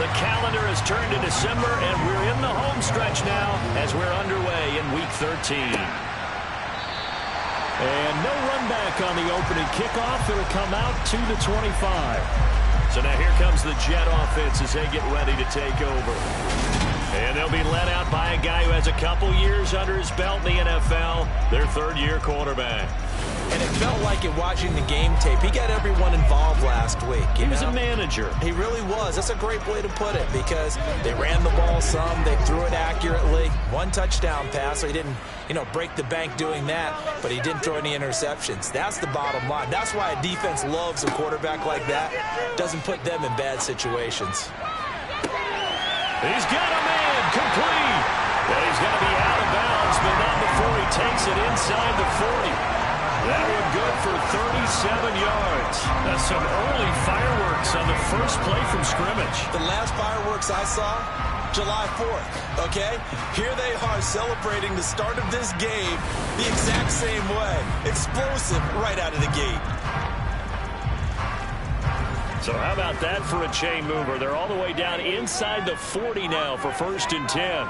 The calendar has turned to December, and we're in the home stretch now as we're underway in Week 13. And no run back on the opening kickoff. It'll come out to the 25. So now here comes the Jet offense as they get ready to take over. And they'll be led out by a guy who has a couple years under his belt in the NFL, their third-year quarterback. And it felt like it watching the game tape. He got everyone involved last week. He was a manager. He really was. That's a great way to put it because they ran the ball some. They threw it accurately. One touchdown pass, so he didn't, break the bank doing that, but he didn't throw any interceptions. That's the bottom line. That's why a defense loves a quarterback like that. Doesn't put them in bad situations. He's got a man complete. And he's going to be out of bounds, but not before he takes it inside the 40. That one good for 37 yards. That's some early fireworks on the first play from scrimmage. The last fireworks I saw, July 4th, okay? Here they are celebrating the start of this game the exact same way. Explosive right out of the gate. So how about that for a chain mover? They're all the way down inside the 40 now for 1st and 10.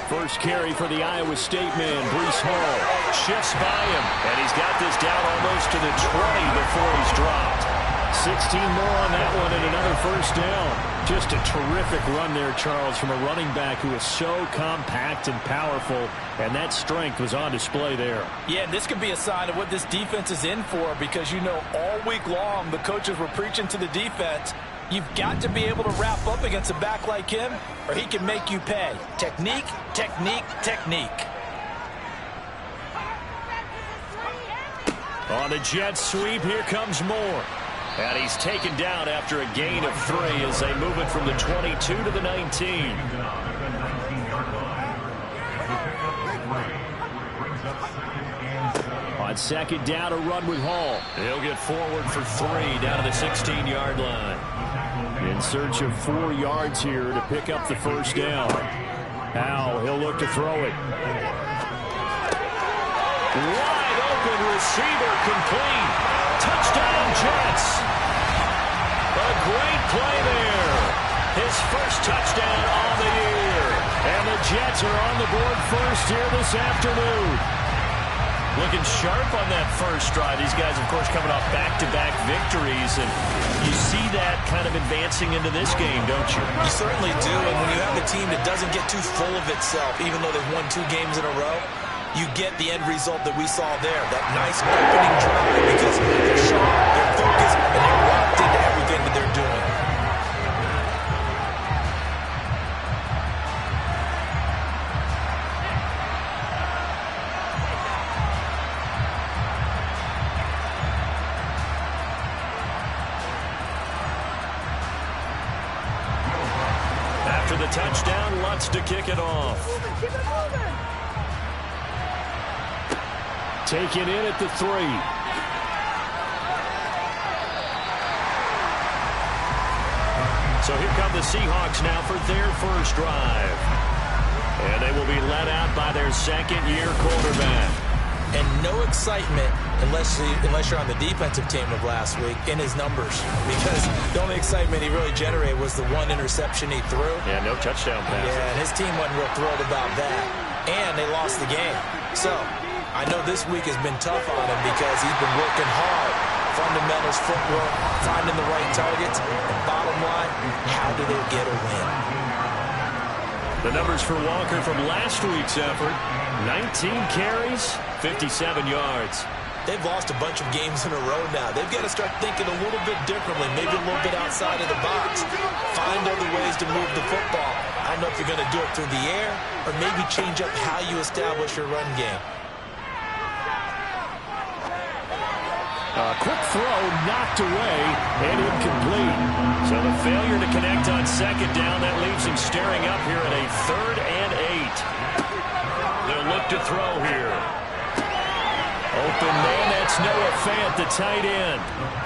First carry for the Iowa State man, Breece Hall. Shifts by him, and he's got this down almost to the 20 before he's dropped. 16 more on that one and another first down. Just a terrific run there, Charles, from a running back who is so compact and powerful, and that strength was on display there. Yeah, this could be a sign of what this defense is in for because, all week long the coaches were preaching to the defense, you've got to be able to wrap up against a back like him or he can make you pay. Technique, technique, technique. On the jet sweep, here comes Moore. And he's taken down after a gain of 3 as they move it from the 22 to the 19. On second down, a run with Hall. He'll get forward for 3 down to the 16-yard line. In search of 4 yards here to pick up the first down. Now he'll look to throw it. Wide open receiver complete. Touchdown Jets. A great play there. His first touchdown on the year. And the Jets are on the board first here this afternoon. Looking sharp on that first drive. These guys, of course, coming off back-to-back victories. And you see that kind of advancing into this game, don't you? You certainly do. And when you have a team that doesn't get too full of itself, even though they've won 2 games in a row, you get the end result that we saw there. That nice opening drive because they're sharp, they're focused, and they're locked into everything that they're doing. After the touchdown, Lutz to kick it off. Keep it moving. Taken in at the 3. So here come the Seahawks now for their first drive. And they will be led out by their second-year quarterback. And no excitement unless you're on the defensive team of last week in his numbers. Because the only excitement he really generated was the 1 interception he threw. Yeah, no touchdown pass. Yeah, and his team wasn't real thrilled about that. And they lost the game. So I know this week has been tough on him because he's been working hard. Fundamentals, footwork, finding the right targets. And bottom line, how do they get a win? The numbers for Walker from last week's effort. 19 carries, 57 yards. They've lost a bunch of games in a row now. They've got to start thinking a little bit differently, maybe a little bit outside of the box. Find other ways to move the football. I don't know if you're going to do it through the air or maybe change up how you establish your run game. A quick throw knocked away and incomplete. So the failure to connect on second down, that leaves him staring up here at a 3rd and 8. They'll look to throw here. Open man, It's Noah Fant, the tight end.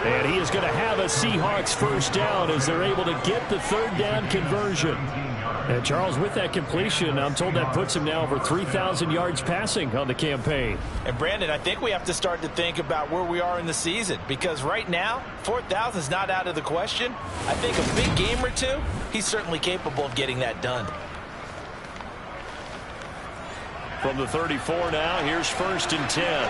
And he is going to have a Seahawks first down as they're able to get the third down conversion. And Charles, with that completion, I'm told that puts him now over 3,000 yards passing on the campaign. And Brandon, I think we have to start to think about where we are in the season, because right now, 4,000 is not out of the question. I think a big game or two, he's certainly capable of getting that done. From the 34 now, here's 1st and 10.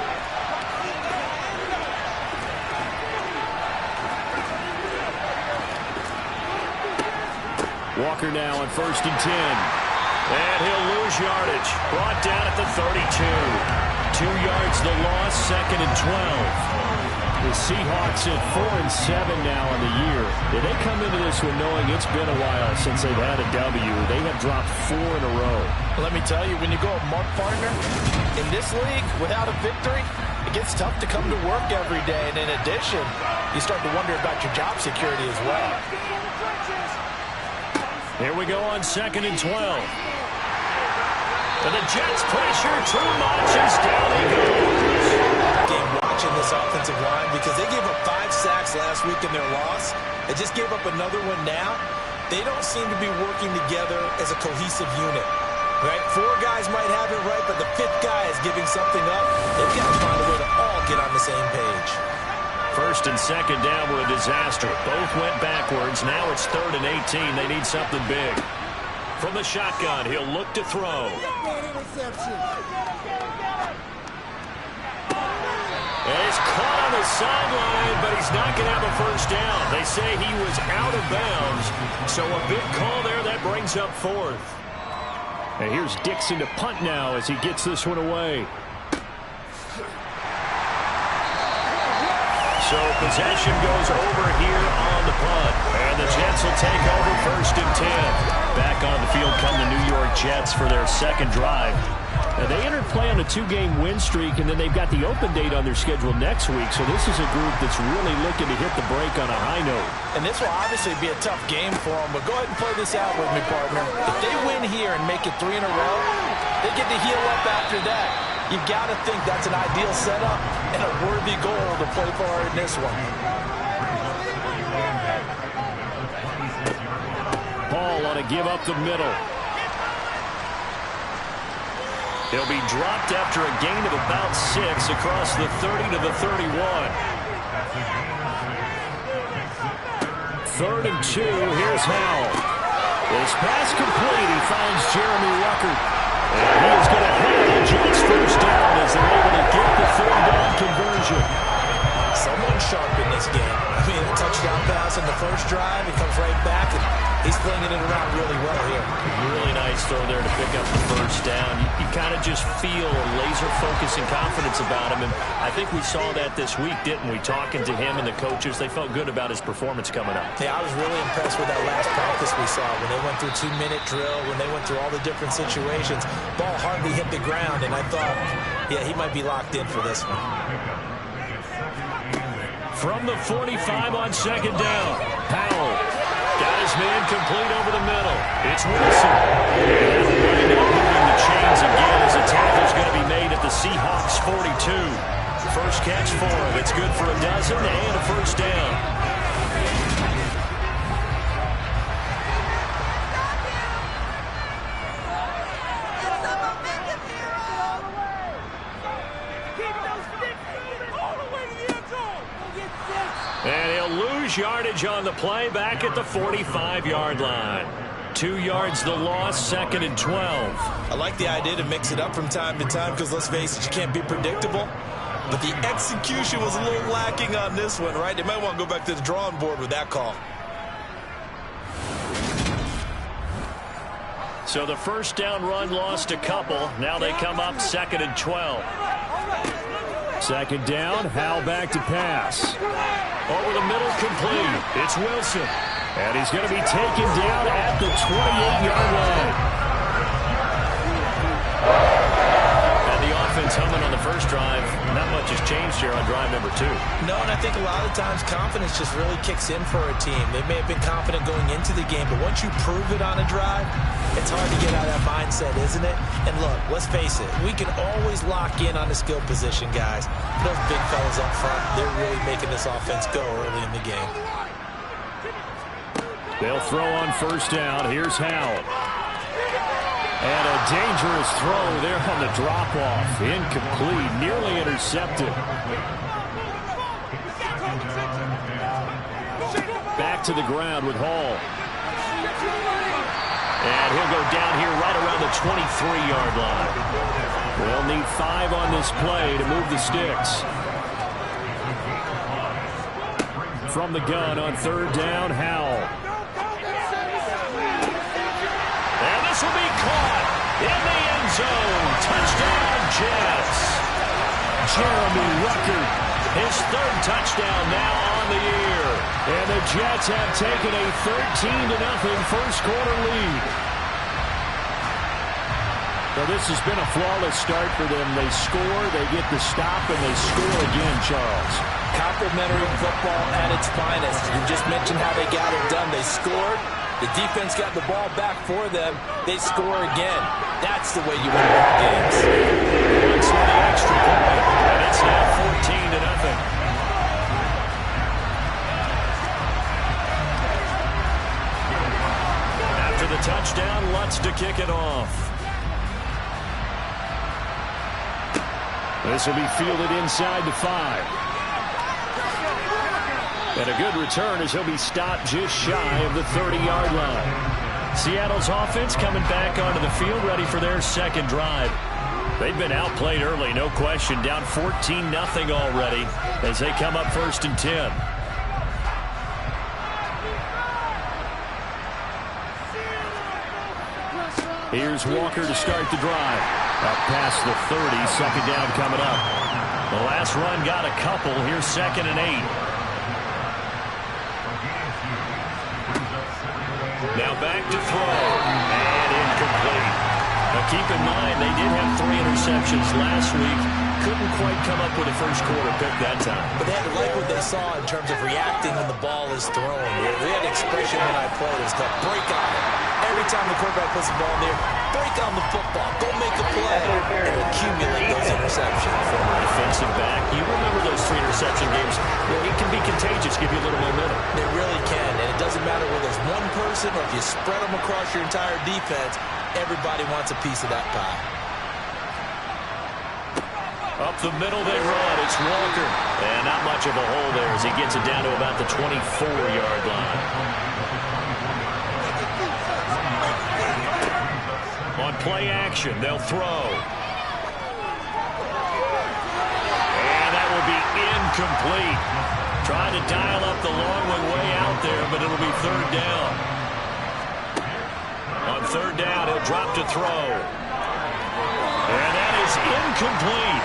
Walker now on 1st and 10. And he'll lose yardage. Brought down at the 32. 2 yards the loss, 2nd and 12. The Seahawks at 4-7 now on the year. They come into this one knowing it's been a while since they've had a W. They have dropped 4 in a row. Let me tell you, when you go a mark partner in this league without a victory, it gets tough to come to work every day. And in addition, you start to wonder about your job security as well. Here we go on 2nd and 12. And the Jets pressure too much as down he goes. Game watching this offensive line because they gave up 5 sacks last week in their loss. They just gave up another one now. They don't seem to be working together as a cohesive unit. Right? 4 guys might have it right, but the 5th guy is giving something up. They've got to find a way to all get on the same page. 1st and 2nd down were a disaster. Both went backwards. Now it's 3rd and 18. They need something big. From the shotgun, he'll look to throw. And he's caught on the sideline, but he's not going to have a first down. They say he was out of bounds, so a big call there that brings up 4th. And here's Dixon to punt now as he gets this one away. So possession goes over here on the punt. And the Jets will take over 1st and 10. Back on the field come the New York Jets for their 2nd drive. Now they entered play on a 2-game win streak, and then they've got the open date on their schedule next week. So this is a group that's really looking to hit the break on a high note. And this will obviously be a tough game for them, but go ahead and play this out with me, partner. If they win here and make it 3 in a row, they get to heal up after that. You got to think that's an ideal setup and a worthy goal to play for in this one. Paul on a give up the middle. He'll be dropped after a gain of about 6 across the 30 to the 31. 3rd and 2. Here's Howell. This pass complete. He finds Jeremy Ruckert. And he is going to have the Jets first down as they're able to get the third down conversion. Someone sharp in this game. I mean, a touchdown pass in the first drive. He comes right back, and he's flinging it around really well here. Really nice throw there to pick up the first down. You kind of just feel a laser focus and confidence about him. And I think we saw that this week, didn't we? Talking to him and the coaches, they felt good about his performance coming up. Yeah, I was really impressed with that last practice we saw when they went through 2-minute drill, when they went through all the different situations. Ball hardly hit the ground, and I thought, yeah, he might be locked in for this one. From the 45 on 2nd down, Powell got his man complete over the middle. It's Wilson. And moving the chains again as a tackle's going to be made at the Seahawks 42. First catch for him. It's good for a dozen and a first down. And he'll lose yardage on the play back at the 45-yard line. 2 yards the loss, 2nd and 12. I like the idea to mix it up from time to time because, let's face it, you can't be predictable. But the execution was a little lacking on this one, right? They might want to go back to the drawing board with that call. So the first down run lost a couple. Now they come up 2nd and 12. 2nd down, Howell back to pass. Over the middle, complete. It's Wilson. And he's going to be taken down at the 28-yard line. And the offense humming on the first drive. Not much has changed here on drive number 2. No, and I think a lot of times confidence just really kicks in for a team. They may have been confident going into the game, but once you prove it on a drive, it's hard to get out of that mindset, isn't it? And look, let's face it, we can always lock in on the skill position, guys. Those big fellas up front, they're really making this offense go early in the game. They'll throw on first down. Here's Howell. And a dangerous throw there on the drop-off. Incomplete, nearly intercepted. Back to the ground with Hall. And he'll go down here right around the 23-yard line. They'll need 5 on this play to move the sticks. From the gun on third down, Howell. And this will be caught in the end zone. Touchdown, Jets. Jeremy Ruckert, his 3rd touchdown now on the year. And the Jets have taken a 13-0 first-quarter lead. Well, this has been a flawless start for them. They score, they get the stop, and they score again, Charles. Complimentary football at its finest. You just mentioned how they got it done. They scored. The defense got the ball back for them. They score again. That's the way you win ball games. It's the extra point, and it's now 14-0. After the touchdown, Lutz to kick it off. This will be fielded inside the 5. And a good return as he'll be stopped just shy of the 30-yard line. Seattle's offense coming back onto the field, ready for their second drive. They've been outplayed early, no question. Down 14-0 already as they come up 1st and 10. Here's Walker to start the drive. Up past the 30, second down coming up. The last run got a couple. Here's 2nd and 8. Now back to throw, and incomplete. Now keep in mind, they did have 3 interceptions last week. Couldn't quite come up with a first-quarter pick that time. But they had to like what they saw in terms of reacting when the ball is thrown. We had an expression when I played. It was called break on it. Every time the quarterback puts the ball in there, break on the football. Go make a play and accumulate those interceptions. Former defensive back, you remember those 3 interception games where it can be contagious, give you a little momentum. They really can, and it doesn't matter whether there's one person or if you spread them across your entire defense, everybody wants a piece of that pie. Up the middle they run. It's Walker. And not much of a hole there as he gets it down to about the 24-yard line. On play action, they'll throw. And that will be incomplete. Trying to dial up the long one way out there, but it'll be 3rd down. On 3rd down, he'll drop to throw. And that is incomplete.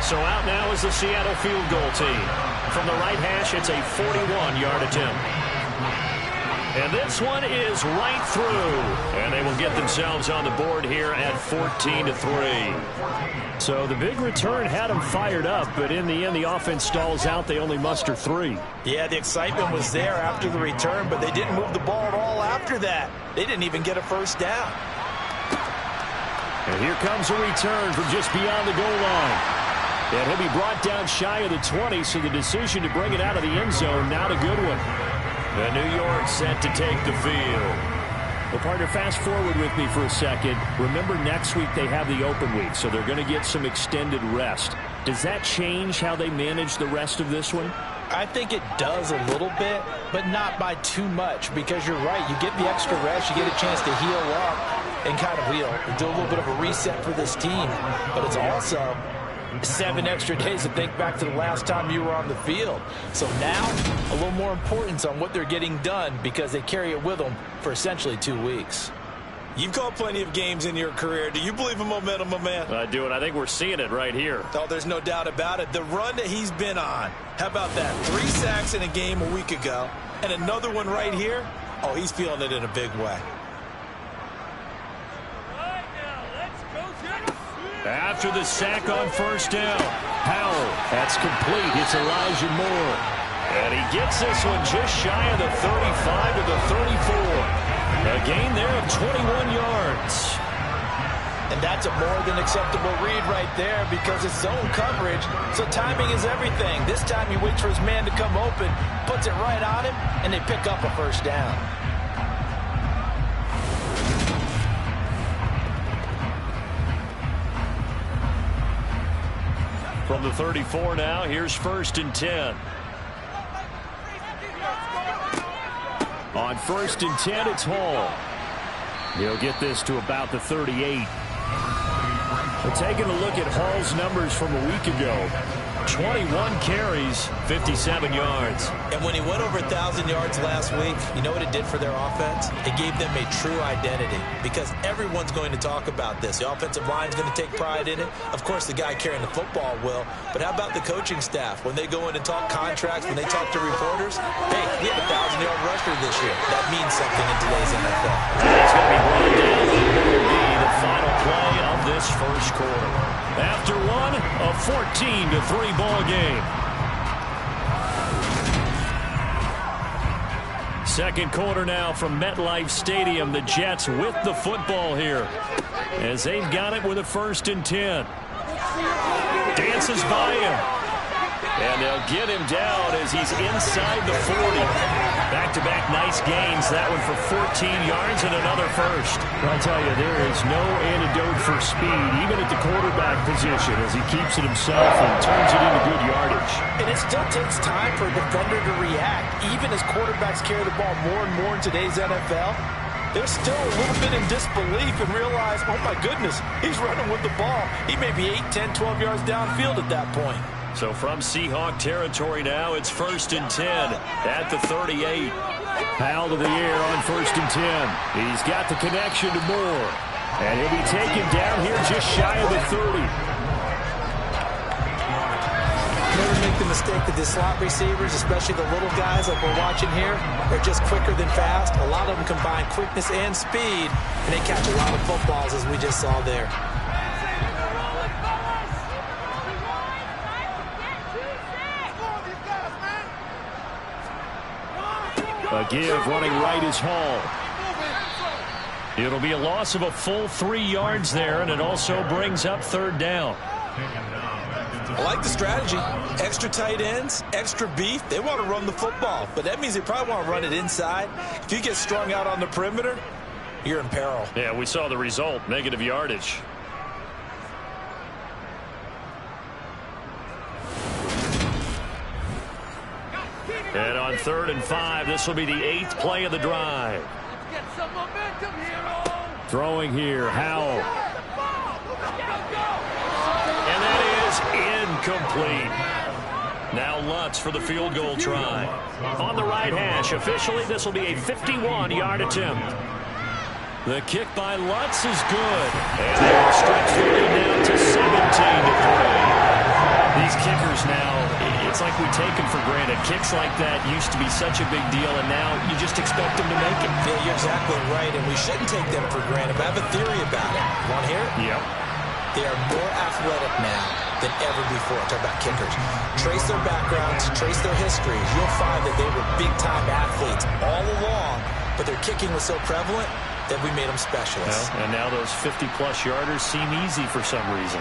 So out now is the Seattle field goal team. From the right hash, it's a 41-yard attempt. And this one is right through. And they will get themselves on the board here at 14-3. So the big return had them fired up, but in the end, the offense stalls out. They only muster 3. Yeah, the excitement was there after the return, but they didn't move the ball at all after that. They didn't even get a first down. And here comes a return from just beyond the goal line. And he'll be brought down shy of the 20, so the decision to bring it out of the end zone, not a good one. And New York set to take the field. Well, partner, fast forward with me for a second. Remember, next week they have the open week, so they're going to get some extended rest. Does that change how they manage the rest of this one? I think it does a little bit, but not by too much, because you're right. You get the extra rest, you get a chance to heal up and kind of do a little bit of a reset for this team. But it's also 7 extra days to think back to the last time you were on the field. So now, a little more importance on what they're getting done because they carry it with them for essentially 2 weeks. You've called plenty of games in your career. Do you believe in momentum, my man? I do, and I think we're seeing it right here. Oh, there's no doubt about it. The run that he's been on. How about that? 3 sacks in a game a week ago, and another one right here. Oh, he's feeling it in a big way. After the sack on first down, Powell. That's complete. It's Elijah Moore. And he gets this one just shy of the 35 to the 34. A gain there of 21 yards. And that's a more than acceptable read right there because it's zone coverage, so timing is everything. This time he waits for his man to come open, puts it right on him, and they pick up a first down. From the 34 now, here's 1st and 10. On 1st and 10, it's Hall. He'll get this to about the 38. But taking a look at Hall's numbers from a week ago, 21 carries, 57 yards. And when he went over 1,000 yards last week, you know what it did for their offense? It gave them a true identity because everyone's going to talk about this. The offensive line is going to take pride in it. Of course, the guy carrying the football will. But how about the coaching staff? When they go in and talk contracts, when they talk to reporters, hey, we have a 1,000-yard rusher this year. That means something in today's NFL. It's going to be brought down. It will be the final play of this first quarter. After one, a 14-3 ball game. Second quarter now from MetLife Stadium. The Jets with the football here as they've got it with a 1st and 10. Dances by him. And they'll get him down as he's inside the 40. Back-to-back nice gains. That one for 14 yards and another first. I'll tell you, there is no antidote for speed, even at the quarterback position, as he keeps it himself and turns it into good yardage. And it still takes time for a defender to react. Even as quarterbacks carry the ball more and more in today's NFL, they're still a little bit in disbelief and realize, oh my goodness, he's running with the ball. He may be 8, 10, 12 yards downfield at that point. So from Seahawk territory now, it's 1st and 10 at the 38. Powell to the air on 1st and 10. He's got the connection to Moore. And he'll be taken down here just shy of the 30. Never make the mistake that the slot receivers, especially the little guys like we're watching here, are just quicker than fast. A lot of them combine quickness and speed, and they catch a lot of footballs as we just saw there. A give running right is Hall. It'll be a loss of a full 3 yards there, and it also brings up 3rd down. I like the strategy. Extra tight ends, extra beef. They want to run the football, but that means they probably want to run it inside. If you get strung out on the perimeter, you're in peril. Yeah, we saw the result, negative yardage. And on 3rd and 5, this will be the 8th play of the drive. Get some momentum here, Throwing here, Howell. And that is incomplete. Now Lutz for the field goal try. On the right hash, officially this will be a 51-yard attempt. The kick by Lutz is good. And they will stretch the lead now to 17-3. These kickers now, it's like we take them for granted. Kicks like that used to be such a big deal, and now you just expect them to make it. Yeah, you're exactly right, and we shouldn't take them for granted. But I have a theory about it. You want to hear it? Yep. They are more athletic now than ever before. Talk about kickers. Trace their backgrounds, trace their histories. You'll find that they were big-time athletes all along, but their kicking was so prevalent that we made them specialists. Well, and now those 50-plus yarders seem easy for some reason.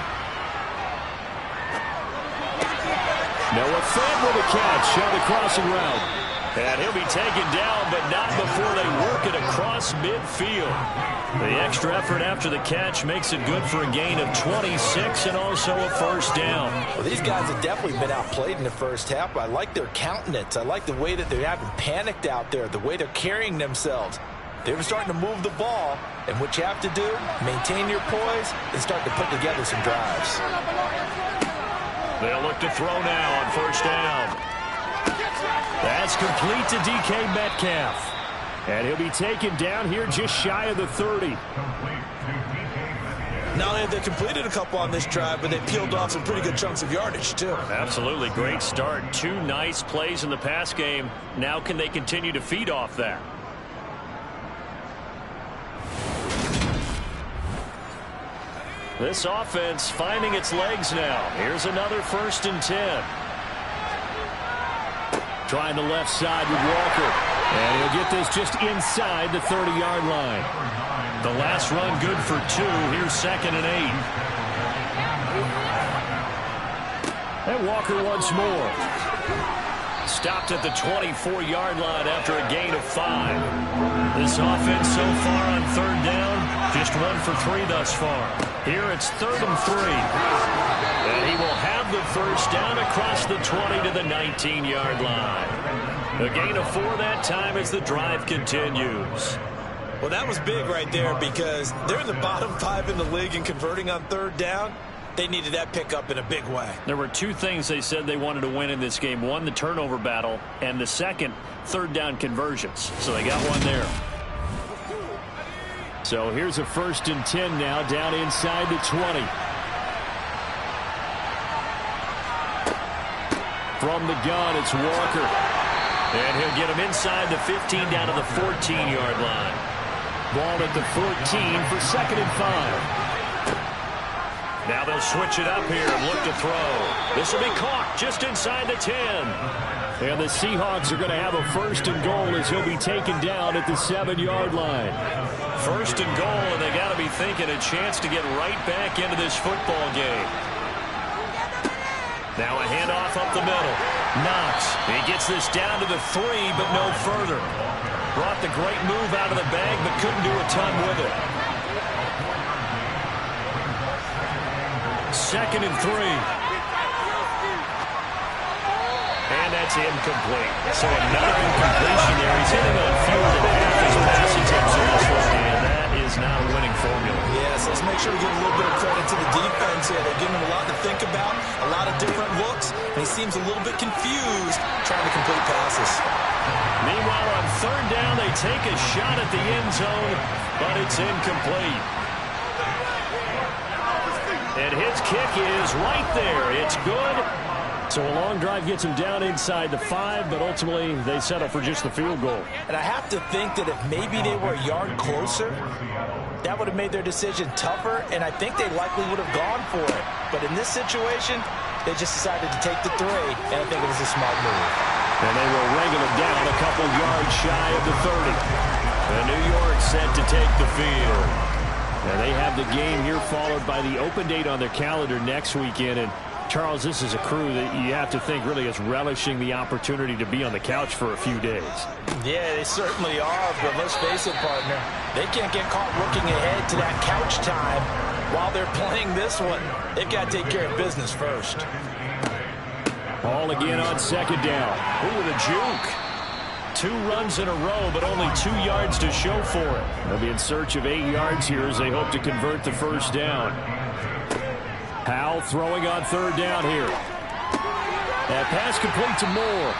Noah Fant with a catch on the crossing route. And he'll be taken down, but not before they work it across midfield. The extra effort after the catch makes it good for a gain of 26 and also a first down. Well, these guys have definitely been outplayed in the first half, but I like their countenance. I like the way that they haven't panicked out there, the way they're carrying themselves. They're starting to move the ball, and what you have to do, maintain your poise and start to put together some drives. They'll look to throw now on first down. That's complete to DK Metcalf. And he'll be taken down here just shy of the 30. Not only have they completed a couple on this drive, but they peeled off some pretty good chunks of yardage, too. Absolutely. Great start. 2 nice plays in the pass game. Now can they continue to feed off that? This offense finding its legs now. Here's another 1st and 10. Trying the left side with Walker. And he'll get this just inside the 30-yard line. The last run good for 2. Here's 2nd and 8. And Walker once more. Stopped at the 24-yard line after a gain of 5. This offense so far on 3rd down, just 1 for 3 thus far. Here it's 3rd and 3. And he will have the 1st down across the 20 to the 19-yard line. A gain of 4 that time as the drive continues. Well, that was big right there because they're in the bottom 5 in the league in converting on 3rd down. They needed that pickup in a big way. There were 2 things they said they wanted to win in this game. 1, the turnover battle, and the second, 3rd down conversions. So they got 1 there. So here's a 1st and 10 now down inside the 20. From the gun, it's Walker. And he'll get him inside the 15 down to the 14-yard line. Ball at the 14 for 2nd and 5. Now they'll switch it up here and look to throw. This will be caught just inside the 10. And the Seahawks are going to have a 1st and goal as he'll be taken down at the 7-yard line. 1st and goal, and they got to be thinking a chance to get right back into this football game. Now a handoff up the middle. Knox. He gets this down to the 3, but no further. Brought the great move out of the bag, but couldn't do a ton with it. 2nd and 3. And that's incomplete. So another incompletion there. He's hitting on fewer than half his pass attempts in this one, and that is not a winning formula. Yes, let's make sure we give a little bit of credit to the defense here. They're giving him a lot to think about, a lot of different looks, and he seems a little bit confused trying to complete passes. Meanwhile, on 3rd down, they take a shot at the end zone, but it's incomplete. And his kick is right there. It's good. So a long drive gets him down inside the 5, but ultimately they settle for just the field goal. And I have to think that if maybe they were a yard closer, that would have made their decision tougher, and I think they likely would have gone for it. But in this situation, they just decided to take the 3, and I think it was a smart move. And they will wrangle it down a couple yards shy of the 30. And New York set to take the field. And they have the game here followed by the open date on their calendar next weekend. And Charles, this is a crew that you have to think really is relishing the opportunity to be on the couch for a few days. Yeah, they certainly are, but let's face it, partner. They can't get caught looking ahead to that couch time while they're playing this one. They've got to take care of business first. Ball again on 2nd down. Ooh, with a juke. 2 runs in a row, but only 2 yards to show for it. They'll be in search of 8 yards here as they hope to convert the 1st down. Powell throwing on 3rd down here. That pass complete to Moore.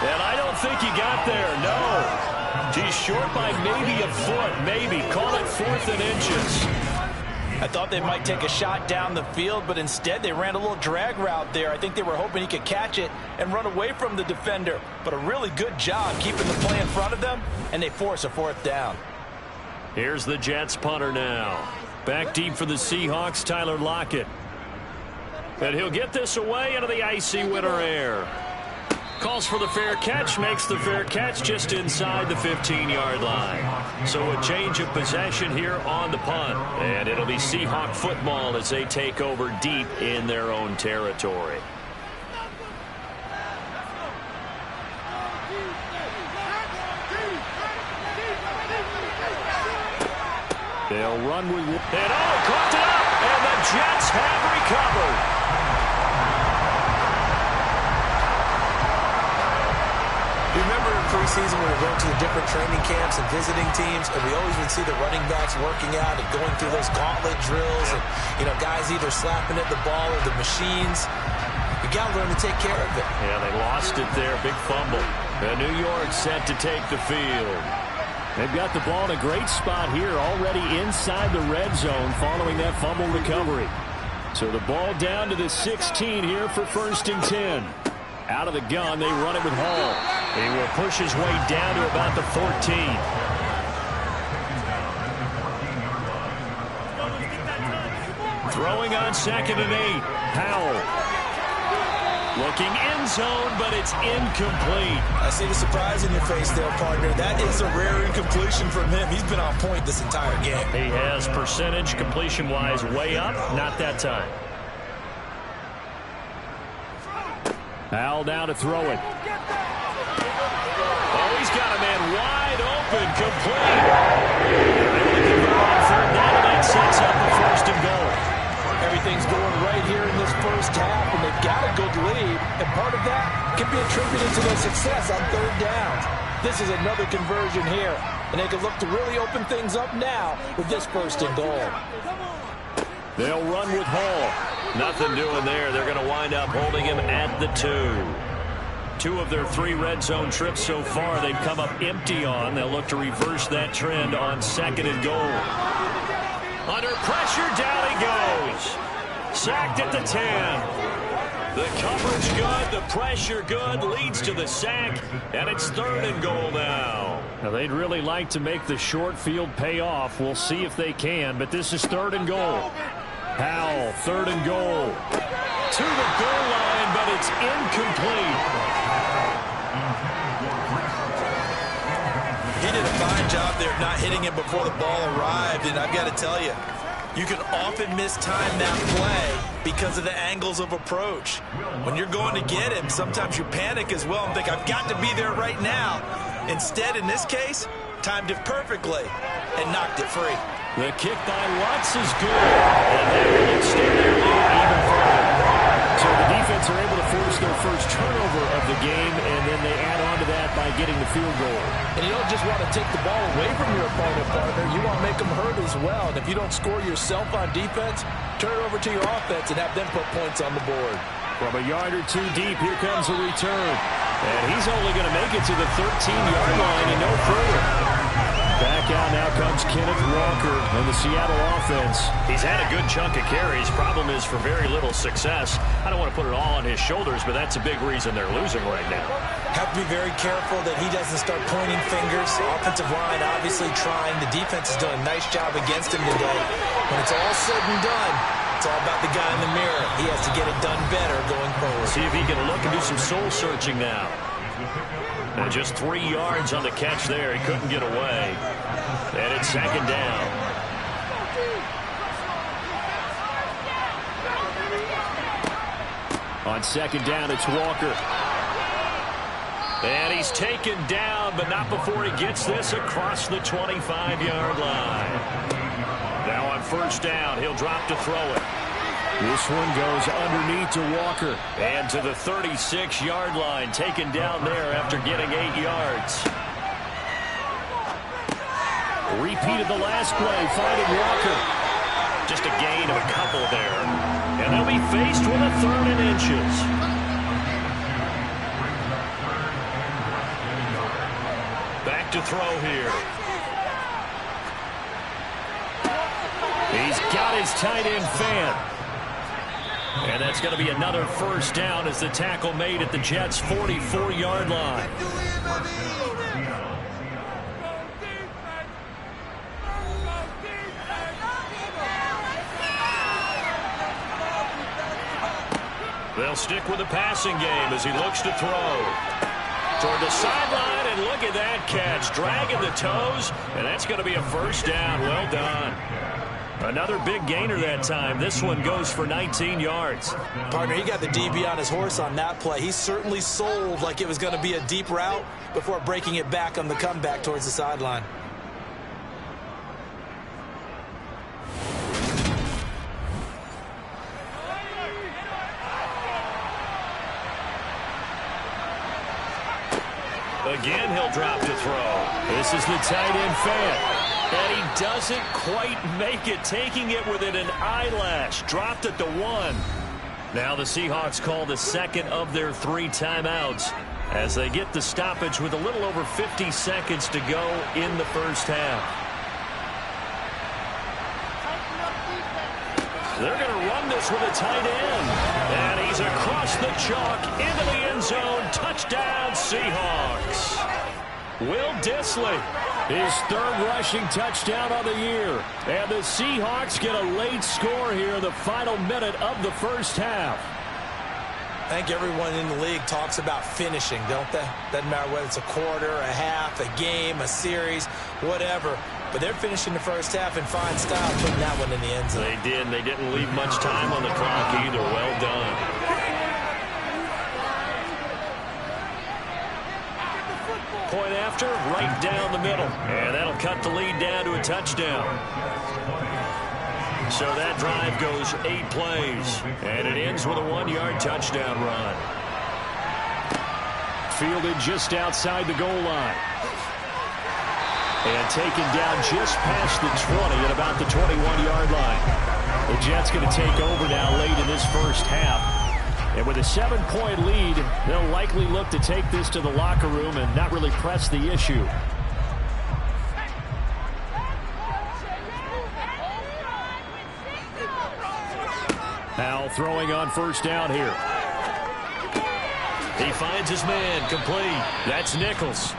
And I don't think he got there, no. He's short by maybe a foot, maybe. Call it 4th and inches. I thought they might take a shot down the field, but instead they ran a little drag route there. I think they were hoping he could catch it and run away from the defender. But a really good job keeping the play in front of them, and they force a 4th down. Here's the Jets punter now. Back deep for the Seahawks, Tyler Lockett. And he'll get this away into the icy winter air. Calls for the fair catch, makes the fair catch just inside the 15-yard line. So a change of possession here on the punt. And it'll be Seahawk football as they take over deep in their own territory. They'll run with... And caught it up! And the Jets have recovered. Remember in preseason when we were going to the different training camps and visiting teams, and we always would see the running backs working out and going through those gauntlet drills, and guys either slapping at the ball or the machines. You got to learn to take care of it. Yeah, they lost it there. Big fumble. And New York set to take the field. They've got the ball in a great spot here, already inside the red zone following that fumble recovery. So the ball down to the 16 here for 1st and 10. Out of the gun, they run it with Hall. He will push his way down to about the 14. Throwing on 2nd and 8. Powell. Looking end zone, but it's incomplete. I see the surprise in your face there, partner. That is a rare incompletion from him. He's been on point this entire game. He has percentage completion-wise way up. Not that time. Powell down to throw it. Oh, he's got a man wide open, complete. Able to convert on 3rd down, and that sets up the 1st and goal. Everything's going right here in this first half, and they've got a good lead, and part of that can be attributed to their success on 3rd down. This is another conversion here, and they can look to really open things up now with this 1st and goal. They'll run with Hall. Nothing doing there. They're going to wind up holding him at the 2. 2 of their 3 red zone trips so far they've come up empty on. They'll look to reverse that trend on 2nd and goal. Under pressure, down he goes. Sacked at the 10. The coverage good, the pressure good, leads to the sack, and it's 3rd and goal now. Now, they'd really like to make the short field pay off. We'll see if they can, but this is 3rd and goal. Powell, 3rd and goal. To the goal line, but it's incomplete. He did a fine job there of not hitting him before the ball arrived, and I've got to tell you, you can often mistime that play because of the angles of approach. When you're going to get him, sometimes you panic as well and think, I've got to be there right now. Instead, in this case, timed it perfectly and knocked it free. The kick by Lutz is good, and they will extend their lead even further. So the defense are able to force their first turnover of the game, and then they add on to that by getting the field goal. And you don't just want to take the ball away from your opponent, partner. You want to make them hurt as well. And if you don't score yourself on defense, turn it over to your offense and have them put points on the board. From a yard or 2 deep, here comes a return. And he's only going to make it to the 13-yard line and no further. Back out now comes Kenneth Walker and the Seattle offense. He's had a good chunk of carries. Problem is for very little success. I don't want to put it all on his shoulders, but that's a big reason they're losing right now. Have to be very careful that he doesn't start pointing fingers. Offensive line obviously trying. The defense has done a nice job against him today. When it's all said and done, it's all about the guy in the mirror. He has to get it done better going forward. See if he can look and do some soul searching now. And just 3 yards on the catch there. He couldn't get away. And it's 2nd down. On 2nd down, it's Walker. And he's taken down, but not before he gets this across the 25-yard line. Now on 1st down, he'll drop to throw it. This one goes underneath to Walker. And to the 36-yard line, taken down there after getting 8 yards. Repeated the last play, finding Walker. Just a gain of a couple there. And they'll be faced with a 3rd and inches. Back to throw here. He's got his tight end fan. And that's going to be another 1st down as the tackle made at the Jets' 44-yard line. They'll stick with the passing game as he looks to throw. Toward the sideline, and look at that catch. Dragging the toes, and that's going to be a 1st down. Well done. Another big gainer that time. This one goes for 19 yards. Partner, he got the DB on his horse on that play. He certainly sold like it was going to be a deep route before breaking it back on the comeback towards the sideline. Again, he'll drop to throw. This is the tight end fan. And he doesn't quite make it, taking it within an eyelash. Dropped at the 1. Now the Seahawks call the 2nd of their 3 timeouts as they get the stoppage with a little over 50 seconds to go in the 1st half. They're going to run this with a tight end. And he's across the chalk into the end zone. Touchdown, Seahawks. Will Dissly, his third rushing touchdown on the year. And the Seahawks get a late score here in the final minute of the first half. I think everyone in the league talks about finishing, don't they? Doesn't matter whether it's a quarter, a half, a game, a series, whatever. But they're finishing the first half in fine style, putting that one in the end zone. They did, and they didn't leave much time on the clock either. Well done. Point after, right down the middle. And that'll cut the lead down to a touchdown. So that drive goes 8 plays, and it ends with a 1-yard touchdown run. Fielded just outside the goal line. And taken down just past the 20 at about the 21-yard line. The Jets going to take over now late in this first half. And with a 7-point lead, they'll likely look to take this to the locker room and not really press the issue. Now throwing on first down here. He finds his man, complete. That's Nichols.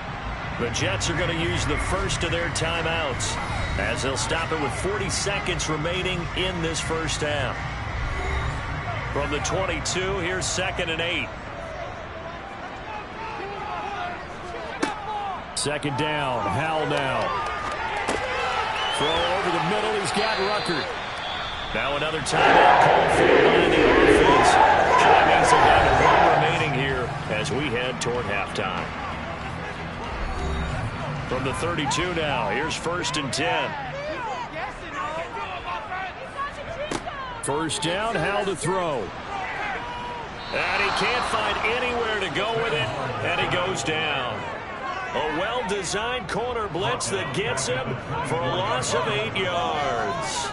The Jets are going to use the first of their timeouts as they'll stop it with 40 seconds remaining in this first half. From the 22, here's 2nd and 8. Second down, Howell now. Throw over the middle, he's got Rucker. Now another timeout called for by the offense. That means they're down to 1 remaining here as we head toward halftime. From the 32 now, here's 1st and 10. First down, Howell to throw. And he can't find anywhere to go with it, and he goes down. A well-designed corner blitz that gets him for a loss of 8 yards.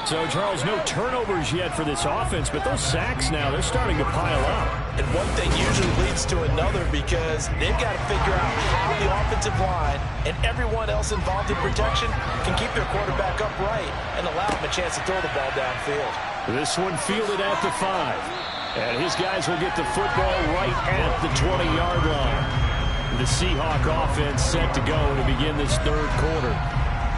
So, Charles, no turnovers yet for this offense, but those sacks now, they're starting to pile up. And one thing usually leads to another because they've got to figure out how the offensive line and everyone else involved in protection can keep their quarterback upright and allow him a chance to throw the ball downfield. This one fielded at the 5. And his guys will get the football right at the 20-yard line. The Seahawk offense set to go to begin this third quarter.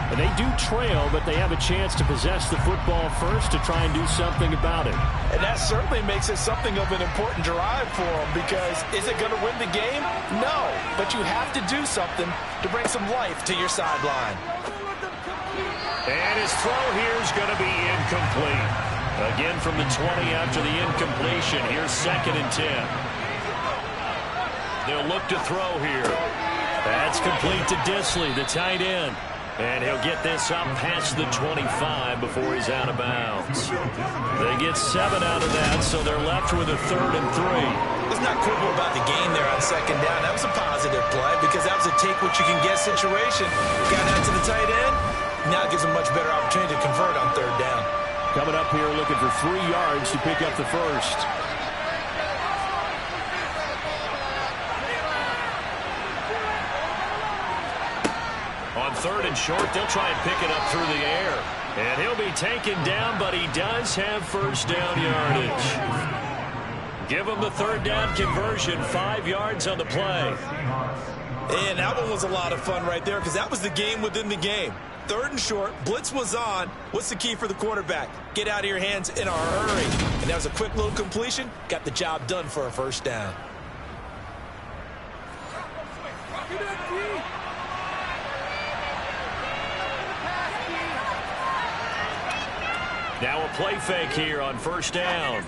And they do trail, but they have a chance to possess the football first to try and do something about it. And that certainly makes it something of an important drive for them because is it going to win the game? No, but you have to do something to bring some life to your sideline. And his throw here is going to be incomplete. Again from the 20 after the incompletion. Here's 2nd and 10. They'll look to throw here. That's complete to Dissly, the tight end. And he'll get this up past the 25 before he's out of bounds. They get 7 out of that, so they're left with a 3rd and 3. Let's not quibble about the gain there on 2nd down. That was a positive play because that was a take-what-you-can-get situation. Got out to the tight end. Now it gives them much better opportunity to convert on 3rd down. Coming up here looking for 3 yards to pick up the first. On 3rd and short, they'll try and pick it up through the air. And he'll be taken down, but he does have first down yardage. Give him the 3rd down conversion, 5 yards on the play. And that one was a lot of fun right there because that was the game within the game. 3rd and short, blitz was on. What's the key for the quarterback? Get out of your hands in a hurry. And that was a quick little completion. Got the job done for a first down. Now a play fake here on first down.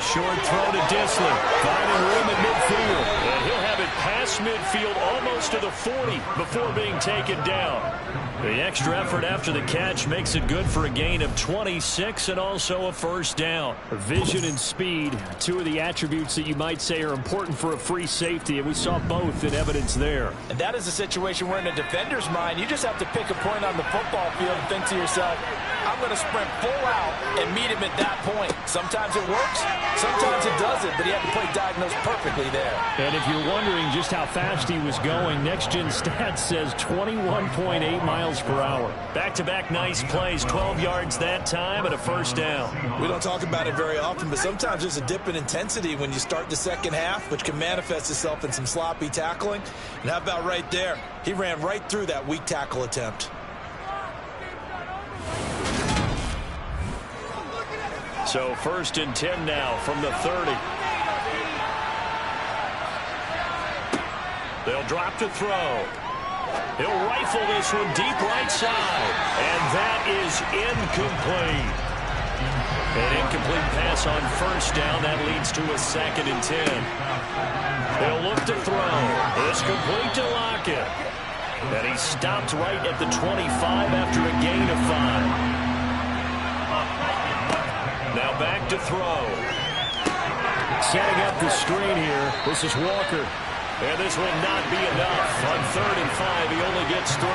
Short throw to Dissly. Finding room at midfield. And he'll have it past midfield almost to the 40 before being taken down. The extra effort after the catch makes it good for a gain of 26 and also a first down. Vision and speed, 2 of the attributes that you might say are important for a free safety, and we saw both in evidence there. And that is a situation where in a defender's mind, you just have to pick a point on the football field and think to yourself, I'm going to sprint full out and meet him at that point. Sometimes it works, sometimes it doesn't, but he had to play diagnose perfectly there. And if you're wondering just how fast he was going, Next Gen Stats says 21.8 miles per hour. Back-to-back nice plays, 12 yards that time and a first down. We don't talk about it very often, but sometimes there's a dip in intensity when you start the second half, which can manifest itself in some sloppy tackling. And how about right there? He ran right through that weak tackle attempt. So 1st and 10 now from the 30. They'll drop to throw. He'll rifle this one deep right side. And that is incomplete. An incomplete pass on 1st down. That leads to a 2nd and 10. He'll look to throw. It's complete to Lockett. And he stopped right at the 25 after a gain of 5. Now back to throw. Setting up the screen here. This is Walker. And this will not be enough. On 3rd and 5, he only gets 3.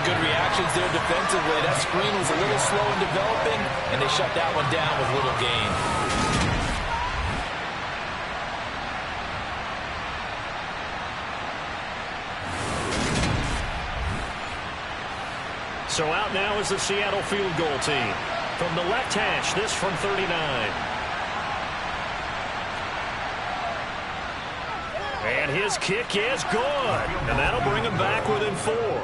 Good reactions there defensively. That screen was a little slow in developing, and they shut that one down with little gain. So out now is the Seattle field goal team. From the left hash, this from 39. And his kick is good. And that'll bring him back within 4.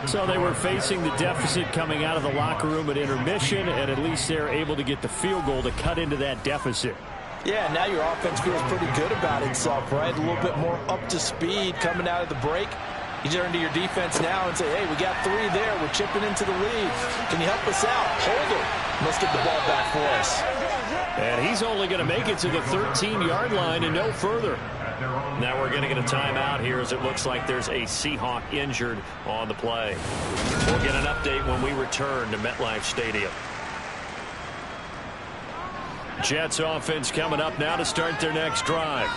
So they were facing the deficit coming out of the locker room at intermission, and at least they're able to get the field goal to cut into that deficit. Yeah, now your offense feels pretty good about itself, right? A little bit more up to speed coming out of the break. You turn to your defense now and say, hey, we got 3 there. We're chipping into the lead. Can you help us out? Hold it. Let's get the ball back for us. And he's only going to make it to the 13-yard line and no further. Now we're going to get a timeout here as it looks like there's a Seahawk injured on the play. We'll get an update when we return to MetLife Stadium. Jets offense coming up now to start their next drive.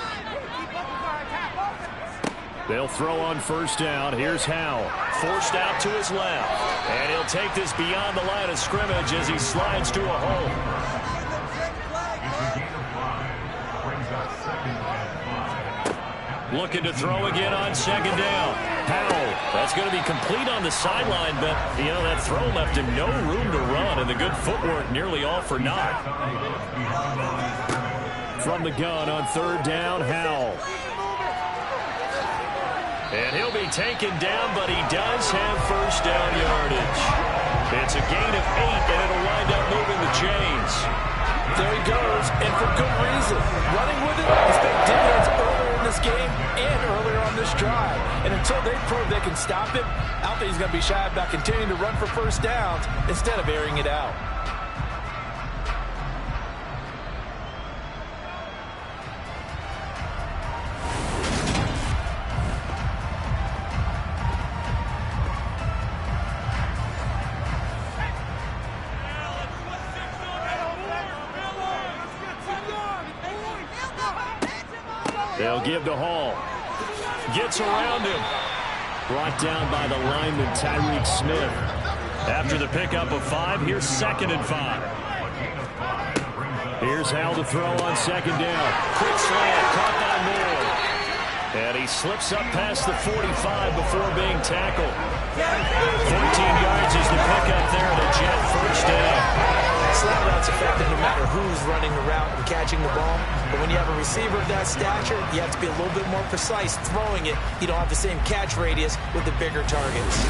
They'll throw on 1st down. Here's Howell. Forced out to his left. And he'll take this beyond the line of scrimmage as he slides to a hole. Looking to throw again on 2nd down. Howell. That's going to be complete on the sideline, but, you know, that throw left him no room to run, and the good footwork nearly all for naught. From the gun on 3rd down, Howell. And he'll be taken down, but he does have 1st down yardage. It's a gain of 8, and it'll wind up moving the chains. There he goes, and for good reason. Running with it, he's paid dividends earlier in this game and earlier on this drive. And until they prove they can stop him, I don't think he's going to be shy about continuing to run for 1st downs instead of airing it out. They'll give to Hall. Gets around him. Brought down by the lineman Tyreek Smith. After the pickup of 5, here's 2nd and 5. Here's Hal to throw on 2nd down. Quick slant, caught by Moore. And he slips up past the 45 before being tackled. 14 yards is the pickup there at a Jet 1st down. Slant route's effective no matter who's running the route and catching the ball. But when you have a receiver of that stature, you have to be a little bit more precise throwing it. You don't have the same catch radius with the bigger targets.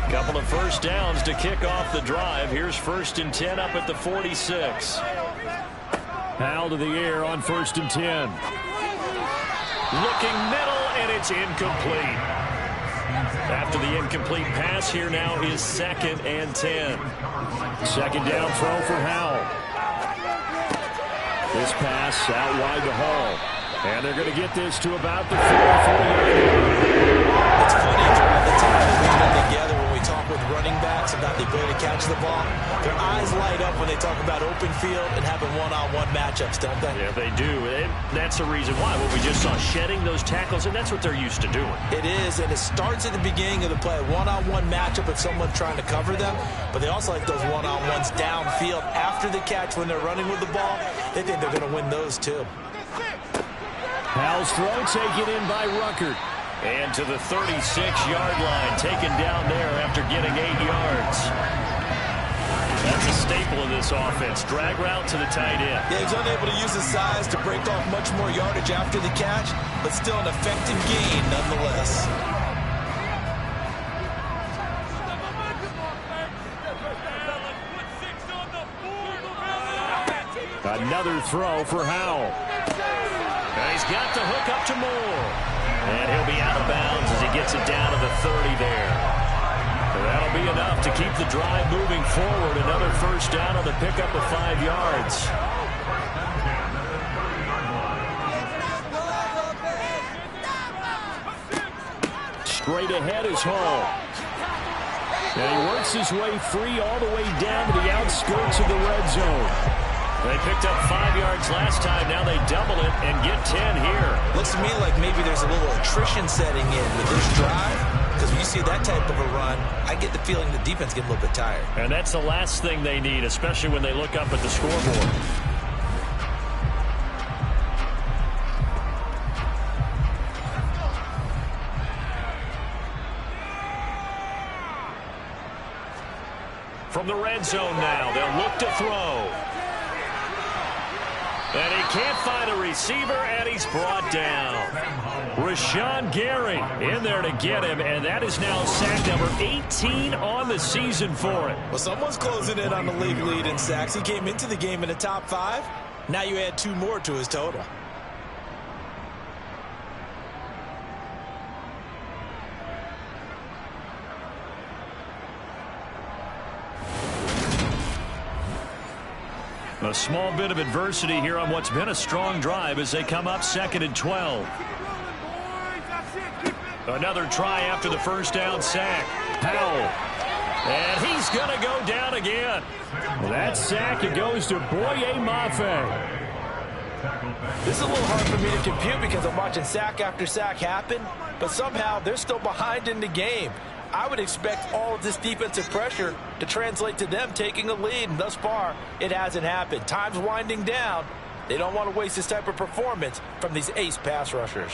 Couple of 1st downs to kick off the drive. Here's 1st and 10 up at the 46. Hal to the air on 1st and 10. Looking middle, and it's incomplete. After the incomplete pass, here now is 2nd and 10. 2nd down throw for Howell. This pass out wide to Hall. And they're going to get this to about the 44-yard line. It's funny, the time that we've been together when we we talk with running backs about the ability to catch the ball, their eyes light up when they talk about open field and having one-on-one matchups, don't they? Yeah, they do. That's the reason why. What we just saw, shedding those tackles, and that's what they're used to doing. It is, and it starts at the beginning of the play. One-on-one matchup if someone's trying to cover them, but they also like those one-on-ones downfield after the catch when they're running with the ball. They think they're going to win those too. Howell's throw taken in by Ruckert. And to the 36-yard line, taken down there after getting 8 yards. That's a staple of this offense. Drag route to the tight end. Yeah, he's unable to use his size to break off much more yardage after the catch, but still an effective gain nonetheless. Another throw for Howell. And he's got the hook up to Moore. And he'll be out of bounds as he gets it down to the 30 there. So that'll be enough to keep the drive moving forward. Another first down on the pickup of 5 yards. Straight ahead is Hall. And he works his way free all the way down to the outskirts of the red zone. They picked up 5 yards last time. Now they double it and get 10 here. Looks to me like maybe there's a little attrition setting in with this drive, because when you see that type of a run, I get the feeling the defense gets a little bit tired. And that's the last thing they need, especially when they look up at the scoreboard. From the red zone now, they'll look to throw. And he can't find a receiver, and he's brought down. Rashawn Gary in there to get him, and that is now sack number 18 on the season for him. Well, someone's closing in on the league lead in sacks. He came into the game in the top 5. Now you add 2 more to his total. A small bit of adversity here on what's been a strong drive as they come up 2nd and 12. Another try after the first down sack. Howell. And he's going to go down again. Well, that sack, it goes to Boye Mafe. This is a little hard for me to compute because I'm watching sack after sack happen, but somehow they're still behind in the game. I would expect all of this defensive pressure to translate to them taking a lead, and thus far, it hasn't happened. Time's winding down. They don't want to waste this type of performance from these ace pass rushers.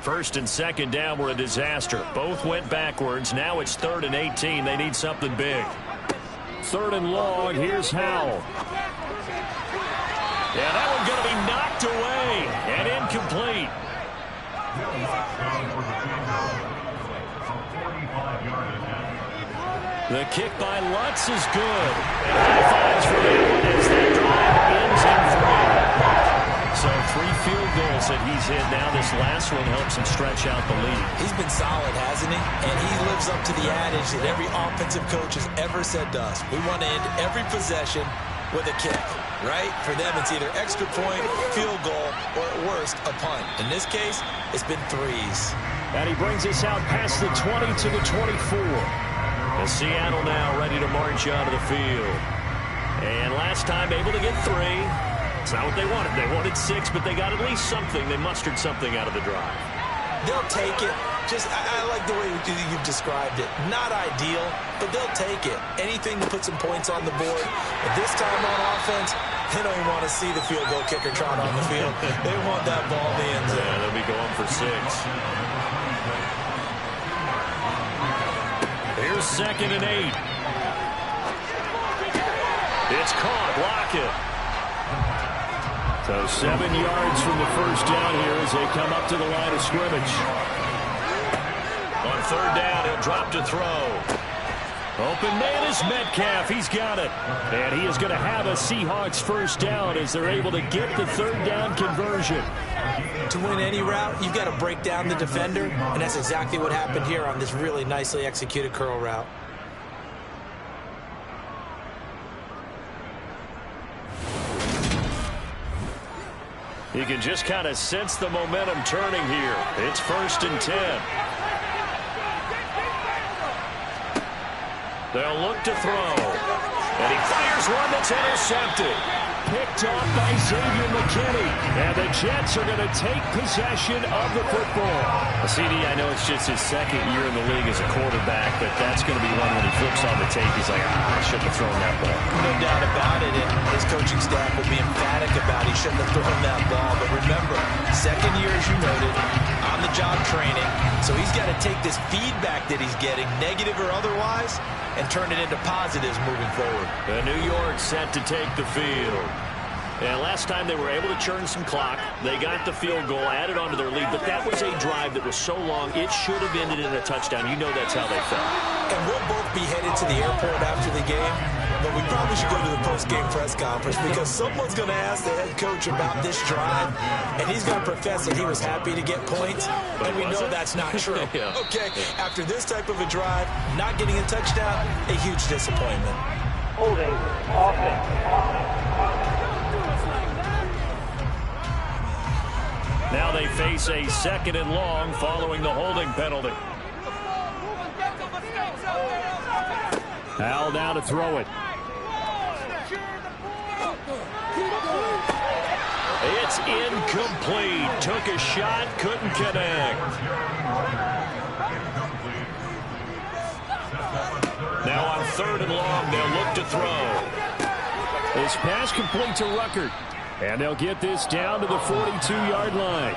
First and second down were a disaster. Both went backwards. Now it's 3rd and 18. They need something big. 3rd and long. Here's Howell. Yeah, that one going to be knocked away and incomplete. The kick by Lutz is good. And high fives for that one as that drive ends in 3. So 3 field goals that he's hit now. This last one helps him stretch out the lead. He's been solid, hasn't he? And he lives up to the adage that every offensive coach has ever said to us. We want to end every possession with a kick, right? For them, it's either extra point, field goal, or at worst, a punt. In this case, it's been 3s. And he brings us out past the 20 to the 24. And Seattle now ready to march out of the field. And last time able to get 3. It's not what they wanted. They wanted 6, but they got at least something. They mustered something out of the drive. They'll take it. I like the way you've described it. Not ideal, but they'll take it. Anything to put some points on the board. But this time on offense, they don't even want to see the field goal kicker trot on the field. They want that ball in the end zone. Yeah, they'll be going for 6. Here's 2nd and 8. It's caught. Lockett. So 7 yards from the first down here as they come up to the line of scrimmage. On 3rd down, he'll drop to throw. Open man is Metcalf. He's got it. And he is going to have a Seahawks first down as they're able to get the 3rd down conversion. To win any route, you've got to break down the defender, and that's exactly what happened here on this really nicely executed curl route. You can just kind of sense the momentum turning here. It's 1st and 10. They'll look to throw. And he fires one that's intercepted. Picked off by Xavier McKinney. And the Jets are going to take possession of the football. CD, I know it's just his 2nd year in the league as a quarterback, but that's going to be one when he flips on the tape. He's like, I shouldn't have thrown that ball. No doubt about it, and his coaching staff will be emphatic about he shouldn't have thrown that ball. But remember, 2nd year, as you noted, on-the-job training. So he's got to take this feedback that he's getting, negative or otherwise, and turn it into positives moving forward. And New York set to take the field. And last time they were able to churn some clock. They got the field goal, added onto their lead, but that was a drive that was so long, it should have ended in a touchdown. You know that's how they felt. And we'll both be headed to the airport after the game, but we probably should go to the post-game press conference because someone's going to ask the head coach about this drive, and he's going to profess that he was happy to get points, and we know that's not true. Yeah. Okay, after this type of a drive, not getting a touchdown, a huge disappointment. Holding offense. Now they face a 2nd and long following the holding penalty. Al now to throw it. It's incomplete. Took a shot, couldn't connect. Now on 3rd and long, they'll look to throw. This pass complete to Ruckert. And they'll get this down to the 42-yard line.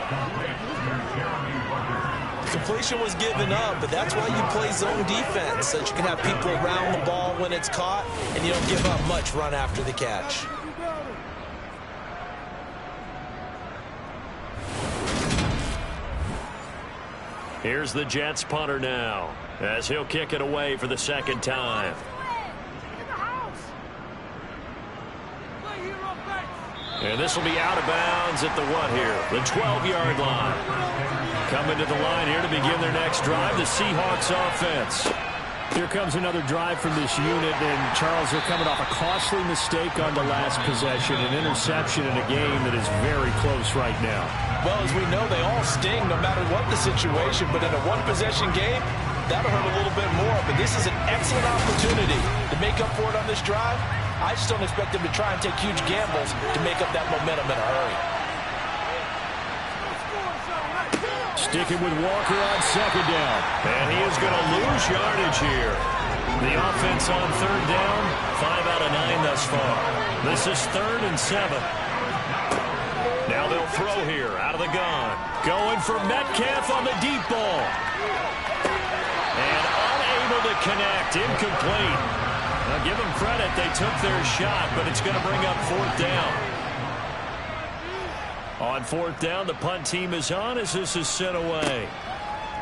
Completion was given up, but that's why you play zone defense, so that you can have people around the ball when it's caught, and you don't give up much run after the catch. Here's the Jets punter now, as he'll kick it away for the 2nd time. And this will be out of bounds at the what here? The 12-yard line. Coming to the line here to begin their next drive, the Seahawks offense. Here comes another drive from this unit, and Charles, they're coming off a costly mistake on the last possession, an interception in a game that is very close right now. Well, as we know, they all sting no matter what the situation, but in a one-possession game, that'll hurt a little bit more. But this is an excellent opportunity to make up for it on this drive. I just don't expect them to try and take huge gambles to make up that momentum in a hurry. Sticking with Walker on 2nd down. And he is going to lose yardage here. The offense on 3rd down, 5 out of 9 thus far. This is 3rd and 7. Now they'll throw here out of the gun. Going for Metcalf on the deep ball. And unable to connect, incomplete. Now give them credit, they took their shot, but it's going to bring up 4th down. On 4th down, the punt team is on as this is sent away.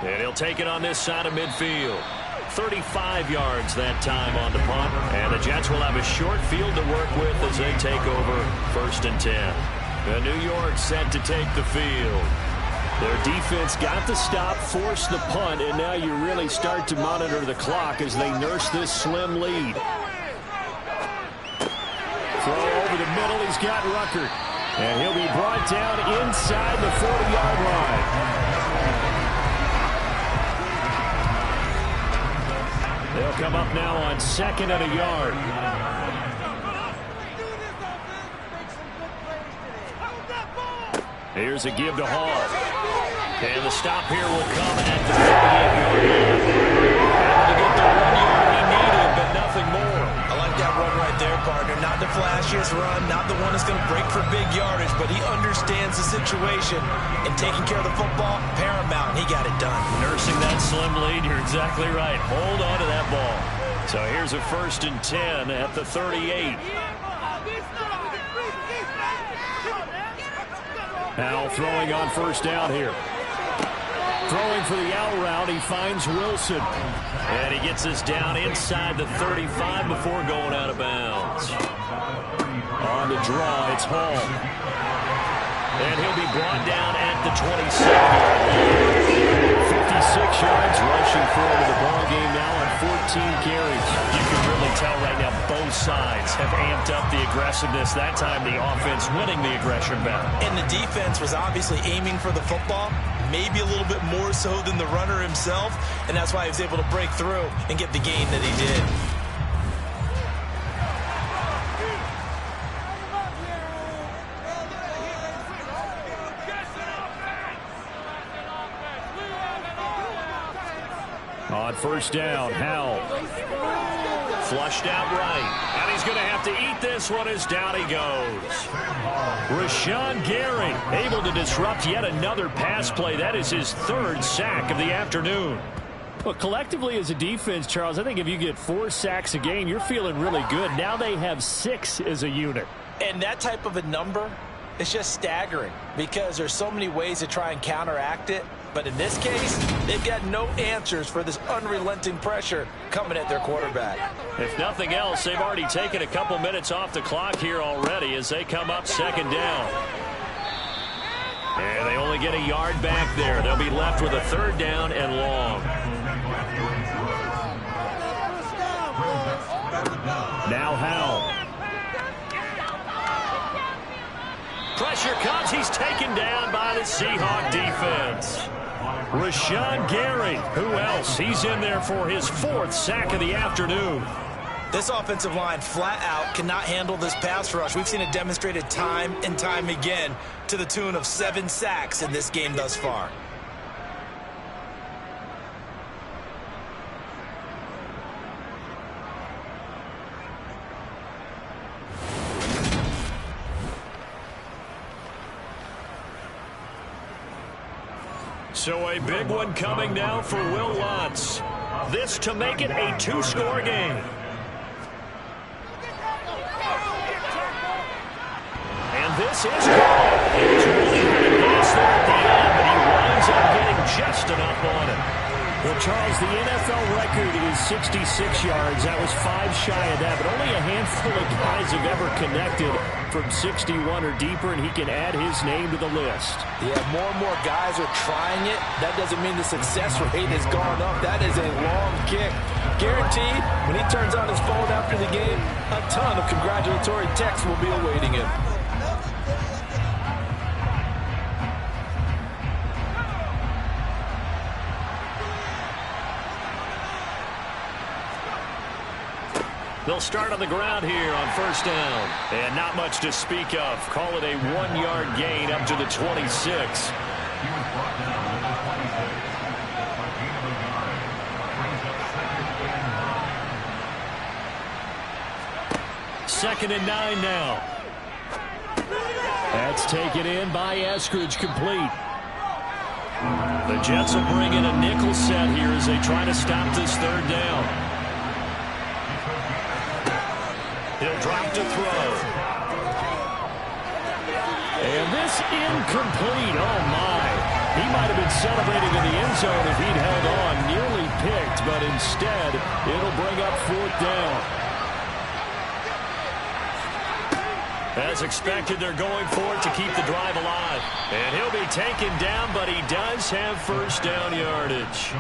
And he'll take it on this side of midfield. 35 yards that time on the punt. And the Jets will have a short field to work with as they take over 1st and 10. And New York set to take the field. Their defense got the stop, forced the punt, and now you really start to monitor the clock as they nurse this slim lead. Throw over the middle, he's got Ruckert. And he'll be brought down inside the 40-yard line. They'll come up now on 2nd and a yard. Here's a give to Hall. And the stop here will come at the 38-yard line. Able to get the 1 yard he needed, but nothing more. I like that run right there, partner. Not the flashiest run, not the one that's going to break for big yardage, but he understands the situation, and taking care of the football, paramount, and he got it done. Nursing that slim lead, you're exactly right. Hold on to that ball. So here's a 1st and 10 at the 38. Al throwing on 1st down here. Throwing for the out route, he finds Wilson. And he gets this down inside the 35 before going out of bounds. On the draw, it's Hall. And he'll be brought down at the 27-yard line. 56 yards rushing forward to the ball game now on 14 carries. You can really tell right now both sides have amped up the aggressiveness. That time the offense winning the aggression battle. And the defense was obviously aiming for the football, maybe a little bit more so than the runner himself, and that's why he was able to break through and get the gain that he did. On first down, Howell. Flushed out right. And he's going to have to eat this one as down he goes. Rashawn Gary able to disrupt yet another pass play. That is his third sack of the afternoon. Well, collectively as a defense, Charles, I think if you get 4 sacks a game, you're feeling really good. Now they have 6 as a unit. And that type of a number is just staggering because there's so many ways to try and counteract it. But in this case, they've got no answers for this unrelenting pressure coming at their quarterback. If nothing else, they've already taken a couple minutes off the clock here already as they come up second down. And they only get a yard back there. They'll be left with a third down and long. Now Howell. Pressure comes. He's taken down by the Seahawks defense. Rashawn Gary. Who else? He's in there for his 4th sack of the afternoon. This offensive line flat out cannot handle this pass rush. We've seen it demonstrated time and time again to the tune of 7 sacks in this game thus far. So a big one coming now for Will Lutz. This to make it a 2-score game. And this is called. He was really going to pass there at the end, but he winds up getting just enough on it. Well, Charles, the NFL record is 66 yards. That was 5 shy of that, but only a handful of guys have ever connected from 61 or deeper, and he can add his name to the list. Yeah, more and more guys are trying it. That doesn't mean the success rate has gone up. That is a long kick. Guaranteed, when he turns on his phone after the game, a ton of congratulatory texts will be awaiting him. They'll start on the ground here on first down. And not much to speak of. Call it a 1-yard gain up to the 26. Second and 9 now. That's taken in by Eskridge, complete. The Jets will bring in a nickel set here as they try to stop this third down. He'll drop to throw. And this incomplete. Oh, my. He might have been celebrating in the end zone if he'd held on. Nearly picked, but instead, it'll bring up 4th down. As expected, they're going for it to keep the drive alive. And he'll be taken down, but he does have first down yardage.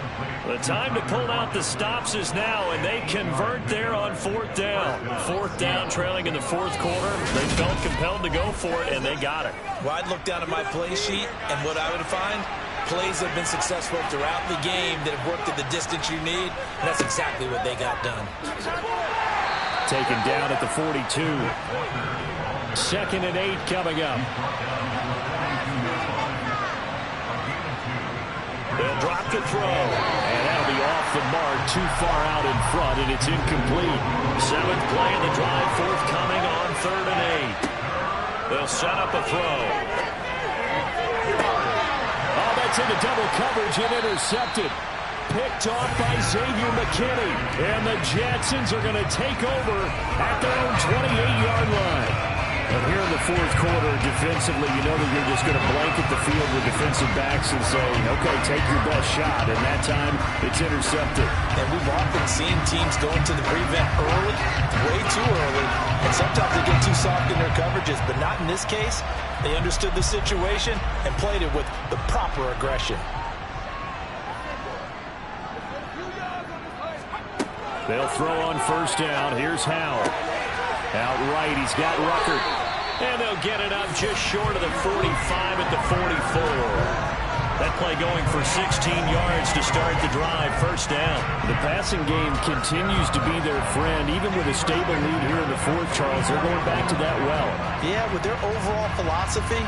The time to pull out the stops is now, and they convert there on 4th down. 4th down, trailing in the 4th quarter. They felt compelled to go for it, and they got it. Well, I'd look down at my play sheet, and what I would find, plays that have been successful throughout the game that have worked at the distance you need, and that's exactly what they got done. Taken down at the 42. Second and 8 coming up. They'll drop to throw. And that'll be off the mark, too far out in front, and it's incomplete. 7th play of the drive, forthcoming on 3rd and 8. They'll set up a throw. Oh, that's into double coverage and intercepted. Picked off by Xavier McKinney. And the Jetsons are going to take over at their own 28-yard line. And here in the 4th quarter, defensively, you know that you're just going to blanket the field with defensive backs and say, okay, take your best shot. And that time, it's intercepted. And we've often seen teams go into the prevent early, way too early, and sometimes they get too soft in their coverages, but not in this case. They understood the situation and played it with the proper aggression. They'll throw on first down. Here's Howell. Out right, he's got Rucker. And they'll get it up just short of the 45 at the 44. That play going for 16 yards to start the drive. First down. The passing game continues to be their friend. Even with a stable lead here in the fourth, Charles, they're going back to that well. Yeah, with their overall philosophy,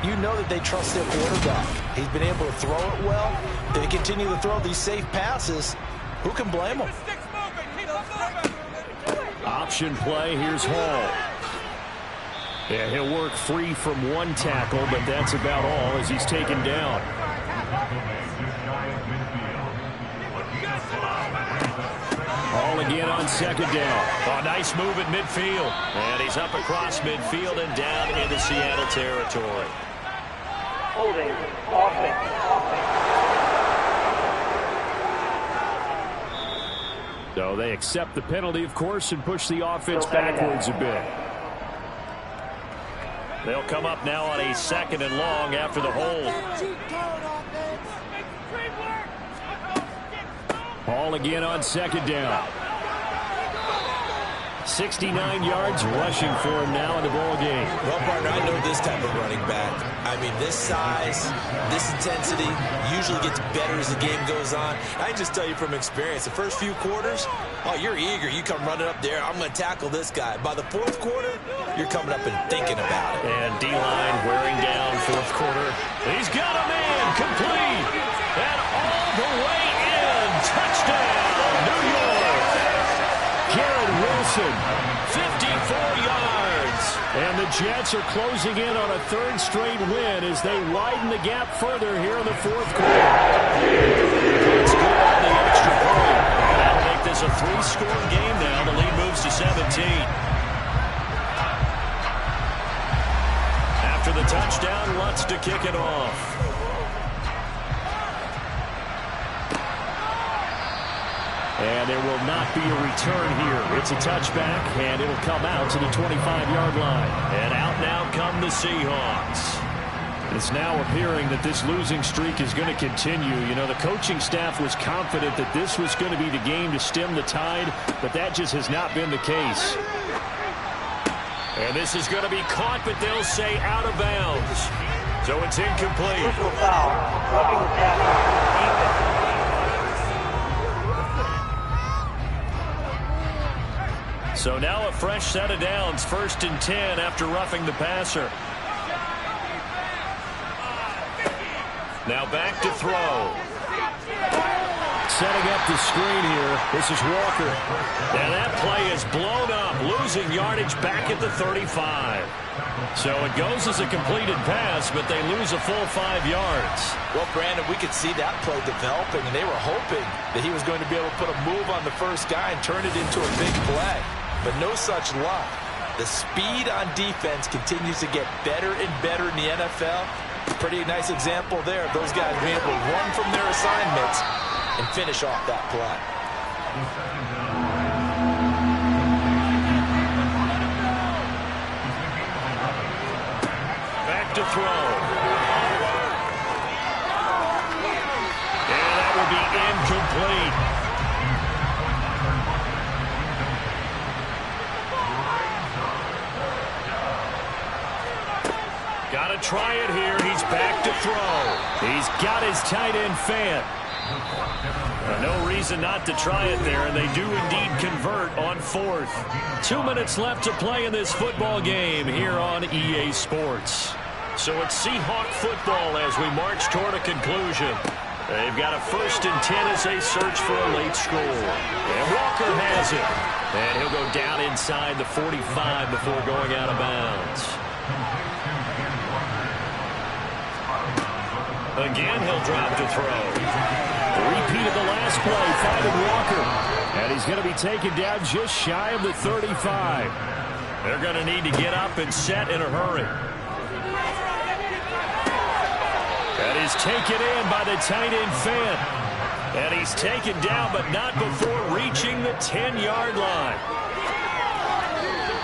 you know that they trust their quarterback. He's been able to throw it well. They continue to throw these safe passes. Who can blame them? Option play. Here's Hall. Yeah, he'll work free from one tackle, but that's about all as he's taken down. Hall again on second down. A nice move at midfield. And he's up across midfield and down into Seattle territory. Holding. Offense. So they accept the penalty, of course, and push the offense backwards a bit. They'll come up now on a second and long after the hold. Hall again on second down. 69 yards rushing for him now in the ball game. Well, partner, I know this type of running back. I mean, this size, this intensity usually gets better as the game goes on. I can just tell you from experience, the first few quarters, oh, you're eager. You come running up there, I'm going to tackle this guy. By the fourth quarter, you're coming up and thinking about it. And D-line wearing down fourth quarter. He's got a man complete. And all the way in. Touchdown, New York. Garrett Wilson. 54 yards. And the Jets are closing in on a third straight win as they widen the gap further here in the fourth quarter. It's good on the extra point. That'll make this a three-score game now. The lead moves to 17. After the touchdown, Lutz to kick it off. And there will not be a return here. It's a touchback, and it'll come out to the 25-yard line. And out now come the Seahawks. It's now appearing that this losing streak is going to continue. You know, the coaching staff was confident that this was going to be the game to stem the tide, but that just has not been the case. And this is going to be caught, but they'll say out of bounds. So it's incomplete. Personal foul. Roughing the tackle. Defense. So now a fresh set of downs. 1st and 10 after roughing the passer. Now back to throw. Setting up the screen here. This is Walker. And that play is blown up. Losing yardage back at the 35. So it goes as a completed pass, but they lose a full 5 yards. Well, Brandon, we could see that play developing, and they were hoping that he was going to be able to put a move on the first guy and turn it into a big play. But no such luck. The speed on defense continues to get better and better in the NFL. Pretty nice example there of those guys being able to run from their assignments and finish off that play. Back to throw. And that will be incomplete. Got to try it here. He's back to throw. He's got his tight end fan. No reason not to try it there, and they do indeed convert on 4th. 2 minutes left to play in this football game here on EA Sports. So it's Seahawk football as we march toward a conclusion. They've got a 1st and 10 as they search for a late score. And Walker has it. And he'll go down inside the 45 before going out of bounds. Again, he'll drop to throw. Repeat of the last play, finding Walker. And he's going to be taken down just shy of the 35. They're going to need to get up and set in a hurry. That is taken in by the tight end fan. And he's taken down, but not before reaching the 10-yard line.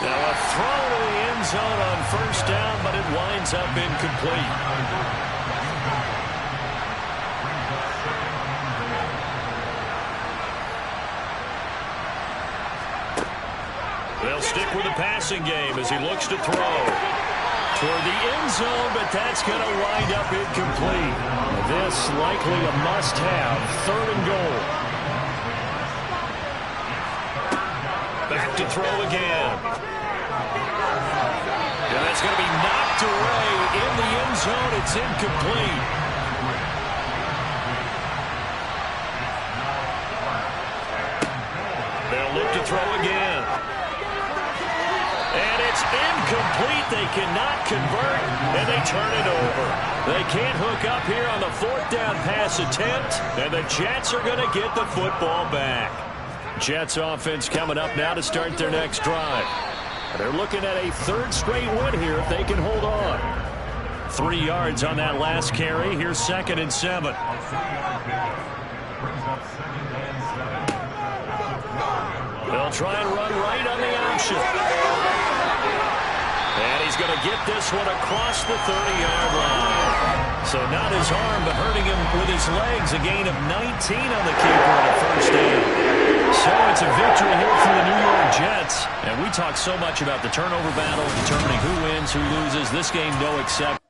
Now a throw to the end zone on 1st down, but it winds up incomplete. stick with the passing game as he looks to throw. Toward the end zone, but that's going to wind up incomplete. This likely a must-have, 3rd and goal. Back to throw again. And that's going to be knocked away in the end zone. It's incomplete. They'll look to throw again. And it's incomplete. They cannot convert, and they turn it over. They can't hook up here on the 4th down pass attempt, and the Jets are going to get the football back. Jets offense coming up now to start their next drive. They're looking at a 3rd straight win here if they can hold on. 3 yards on that last carry. Here's 2nd and 7. They'll try and run right on the option. And he's going to get this one across the 30-yard line. So not his arm, but hurting him with his legs. A gain of 19 on the keeper and a 1st down. So it's a victory here for the New York Jets. And we talk so much about the turnover battle, determining who wins, who loses. This game, no exception.